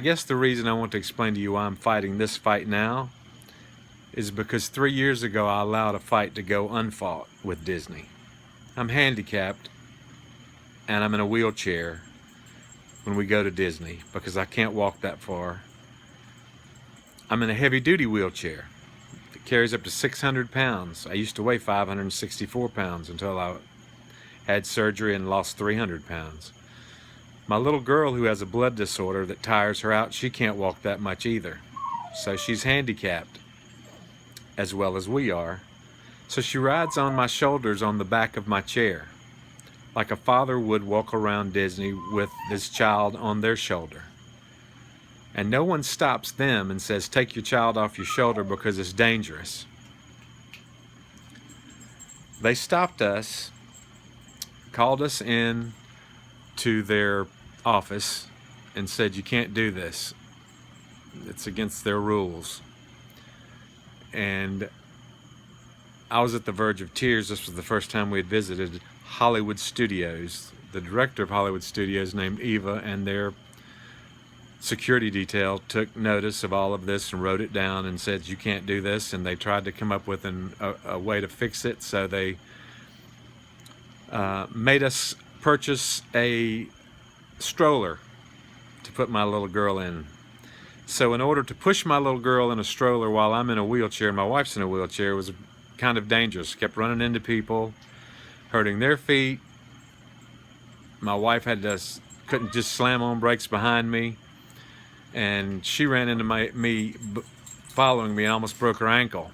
I guess the reason I want to explain to you why I'm fighting this fight now is because 3 years ago I allowed a fight to go unfought with Disney. I'm handicapped and I'm in a wheelchair when we go to Disney because I can't walk that far. I'm in a heavy duty wheelchair that carries up to 600 pounds. I used to weigh 564 pounds until I had surgery and lost 300 pounds. My little girl, who has a blood disorder that tires her out, she can't walk that much either. So she's handicapped as well as we are. So she rides on my shoulders on the back of my chair, like a father would walk around Disney with his child on their shoulder. And no one stops them and says, take your child off your shoulder because it's dangerous. They stopped us, called us in to their office and said, you can't do this. It's against their rules. And I was at the verge of tears. This was the first time we had visited Hollywood Studios. The director of Hollywood Studios, named Eva, and their security detail took notice of all of this and wrote it down and said, you can't do this. And they tried to come up with a way to fix it. So they made us purchase a stroller to put my little girl in. So in order to push my little girl in a stroller while I'm in a wheelchair and my wife's in a wheelchair was kind of dangerous. Kept running into people, hurting their feet. My wife couldn't just slam on brakes behind me, and she ran into me following me and almost broke her ankle,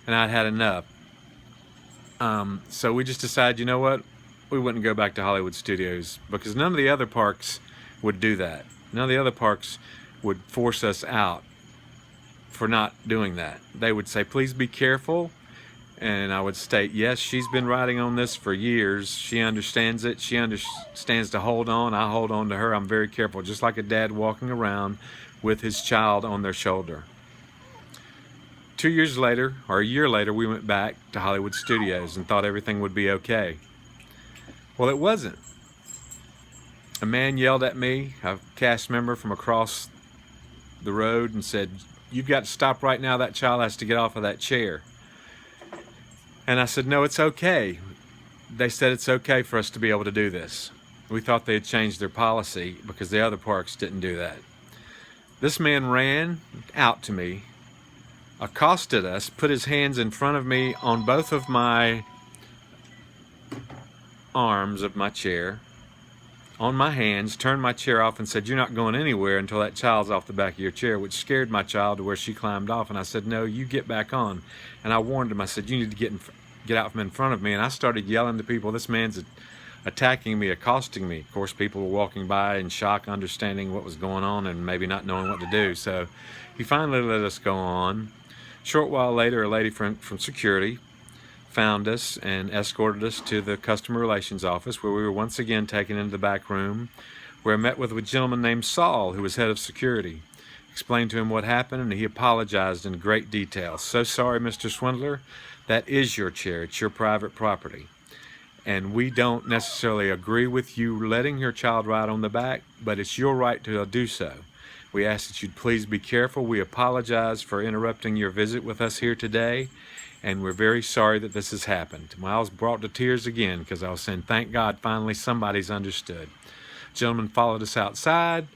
and I'd had enough. So we just decided, you know what, we wouldn't go back to Hollywood Studios because none of the other parks would do that. None of the other parks would force us out for not doing that. They would say, please be careful. And I would state, yes, she's been riding on this for years. She understands it. She understands to hold on. I hold on to her. I'm very careful, just like a dad walking around with his child on their shoulder. 2 years later, or a year later, we went back to Hollywood Studios and thought everything would be okay. Well, it wasn't. A man yelled at me, a cast member from across the road, and said, you've got to stop right now. That child has to get off of that chair. And I said, no, it's okay. They said it's okay for us to be able to do this. We thought they had changed their policy because the other parks didn't do that. This man ran out to me, accosted us, put his hands in front of me on both of my arms of my chair, on my hands, turned my chair off and said, you're not going anywhere until that child's off the back of your chair, which scared my child to where she climbed off. And I said, no, you get back on. And I warned him. I said, you need to get out from in front of me. And I started yelling to people, this man's attacking me, accosting me. Of course, people were walking by in shock, understanding what was going on and maybe not knowing what to do. So he finally let us go on. Short while later, a lady from security found us and escorted us to the customer relations office, where we were once again taken into the back room, where I met with a gentleman named Saul, who was head of security. Explained to him what happened, and he apologized in great detail. So sorry, Mr. Swindler, that is your chair. It's your private property. And we don't necessarily agree with you letting your child ride on the back, but it's your right to do so. We ask that you'd please be careful. We apologize for interrupting your visit with us here today, and we're very sorry that this has happened. I was brought to tears again because I was saying, thank God, finally somebody's understood. The gentleman followed us outside.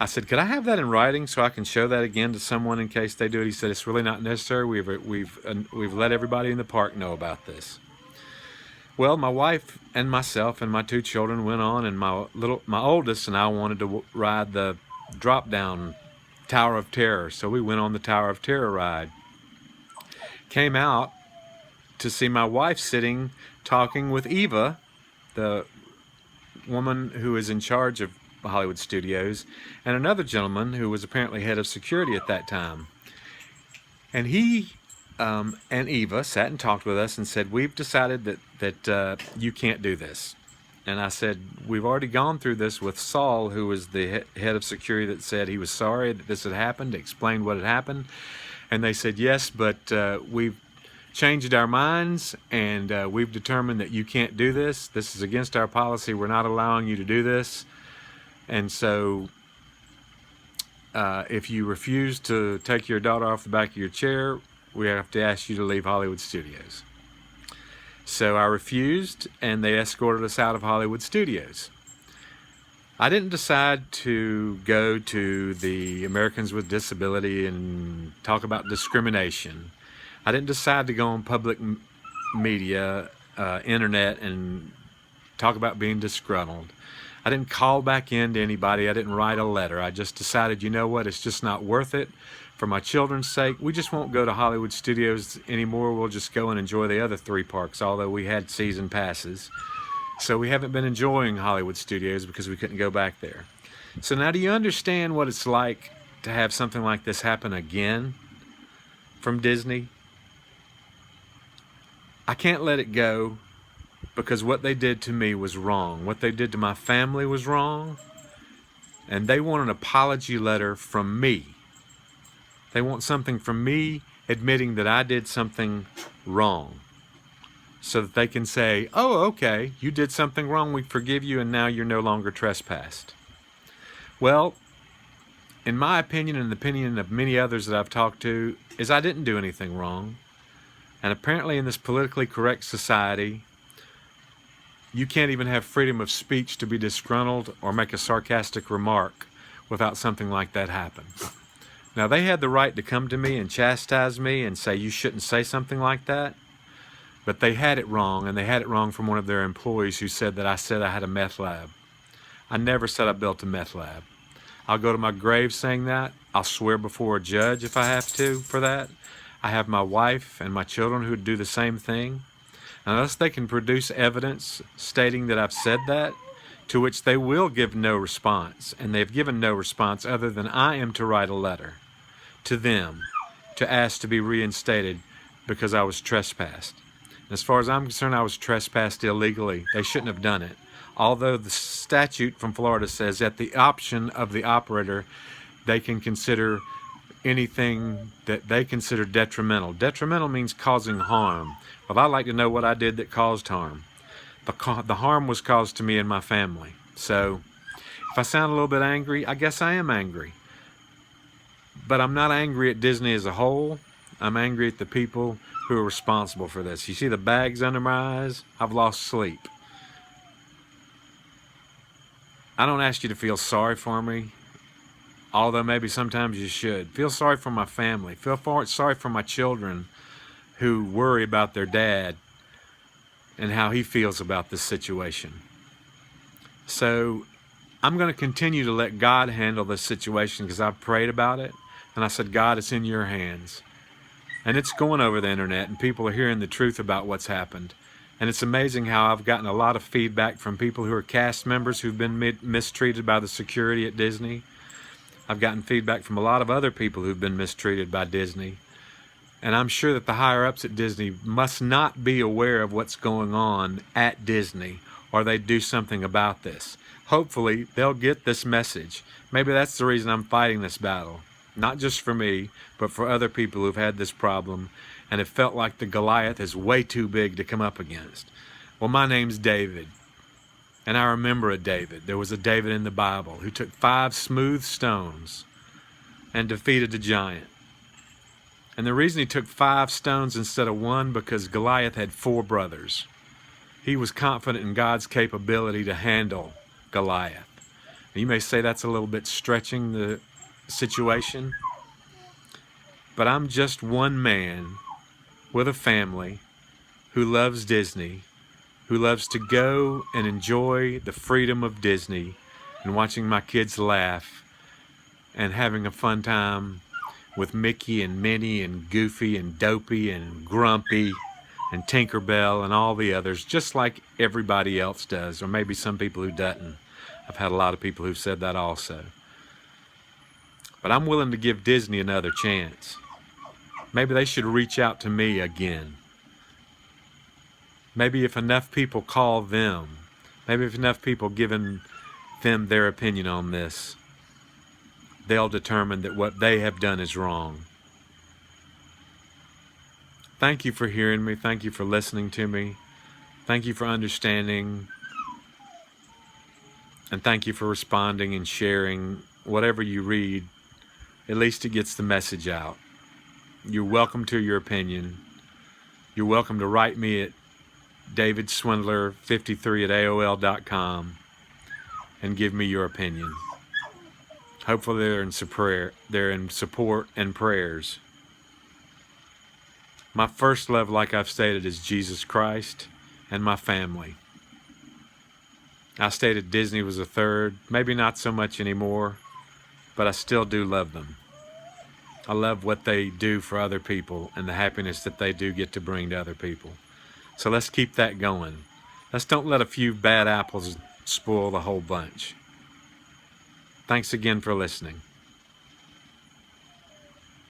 I said, could I have that in writing so I can show that again to someone in case they do it? He said, it's really not necessary. We've let everybody in the park know about this. Well, my wife and myself and my 2 children went on, and my oldest and I wanted to ride the drop-down Tower of Terror. So we went on the Tower of Terror ride. Came out to see my wife sitting talking with Eva, the woman who is in charge of Hollywood Studios, and another gentleman who was apparently head of security at that time. And he and Eva sat and talked with us and said, we've decided that you can't do this. And I said, we've already gone through this with Saul, who was the head of security, that said he was sorry that this had happened, explained what had happened. And they said, yes, but we've changed our minds, and we've determined that you can't do this. This is against our policy. We're not allowing you to do this. And so if you refuse to take your daughter off the back of your chair, we have to ask you to leave Hollywood Studios. So I refused, and they escorted us out of Hollywood Studios. I didn't decide to go to the Americans with Disability and talk about discrimination. I didn't decide to go on public media, internet, and talk about being disgruntled. I didn't call back in to anybody. I didn't write a letter. I just decided, you know what, it's just not worth it. For my children's sake, we just won't go to Hollywood Studios anymore. We'll just go and enjoy the other 3 parks, although we had season passes. So we haven't been enjoying Hollywood Studios because we couldn't go back there. So now do you understand what it's like to have something like this happen again from Disney? I can't let it go because what they did to me was wrong. What they did to my family was wrong. And they want an apology letter from me. They want something from me admitting that I did something wrong, so that they can say, oh, okay, you did something wrong, we forgive you, and now you're no longer trespassed. Well, in my opinion and the opinion of many others that I've talked to, is I didn't do anything wrong. And apparently in this politically correct society, you can't even have freedom of speech to be disgruntled or make a sarcastic remark without something like that happen. Now, they had the right to come to me and chastise me and say you shouldn't say something like that, but they had it wrong, and they had it wrong from one of their employees who said that I said I had a meth lab. I never said I built a meth lab. I'll go to my grave saying that. I'll swear before a judge if I have to for that. I have my wife and my children who would do the same thing. Unless they can produce evidence stating that I've said that, to which they will give no response, and they've given no response other than I am to write a letter to them to ask to be reinstated because I was trespassed. And as far as I'm concerned, I was trespassed illegally. They shouldn't have done it. Although the statute from Florida says at the option of the operator, they can consider anything that they consider detrimental. Detrimental means causing harm. Well, I'd like to know what I did that caused harm. The harm was caused to me and my family. So if I sound a little bit angry, I guess I am angry. But I'm not angry at Disney as a whole. I'm angry at the people who are responsible for this. You see the bags under my eyes? I've lost sleep. I don't ask you to feel sorry for me, although maybe sometimes you should. Feel sorry for my family. Feel sorry for my children who worry about their dad and how he feels about this situation. So I'm going to continue to let God handle this situation because I've prayed about it. And I said, God, it's in your hands. And it's going over the internet, and people are hearing the truth about what's happened. And it's amazing how I've gotten a lot of feedback from people who are cast members who've been mistreated by the security at Disney. I've gotten feedback from a lot of other people who've been mistreated by Disney. And I'm sure that the higher-ups at Disney must not be aware of what's going on at Disney, or they'd do something about this. Hopefully, they'll get this message. Maybe that's the reason I'm fighting this battle. Not just for me, but for other people who've had this problem and have felt like the Goliath is way too big to come up against. Well, my name's David, and I remember a David. There was a David in the Bible who took 5 smooth stones and defeated a giant. And the reason he took 5 stones instead of 1, because Goliath had 4 brothers. He was confident in God's capability to handle Goliath. And you may say that's a little bit stretching the situation, but I'm just one man with a family who loves Disney, who loves to go and enjoy the freedom of Disney and watching my kids laugh and having a fun time with Mickey and Minnie and Goofy and Dopey and Grumpy and Tinkerbell and all the others, just like everybody else does, or maybe some people who doesn't. I've had a lot of people who've said that also. But I'm willing to give Disney another chance. Maybe they should reach out to me again. Maybe if enough people call them, maybe if enough people giving them their opinion on this, they'll determine that what they have done is wrong. Thank you for hearing me. Thank you for listening to me. Thank you for understanding. And thank you for responding and sharing whatever you read At least it gets the message out. You're welcome to your opinion. You're welcome to write me at davidswindler53@aol.com and give me your opinion. Hopefully they're in support and prayers. My first love, like I've stated, is Jesus Christ and my family. I stated Disney was a third, maybe not so much anymore, but I still do love them. I love what they do for other people and the happiness that they do get to bring to other people. So let's keep that going. Let's don't let a few bad apples spoil the whole bunch. Thanks again for listening.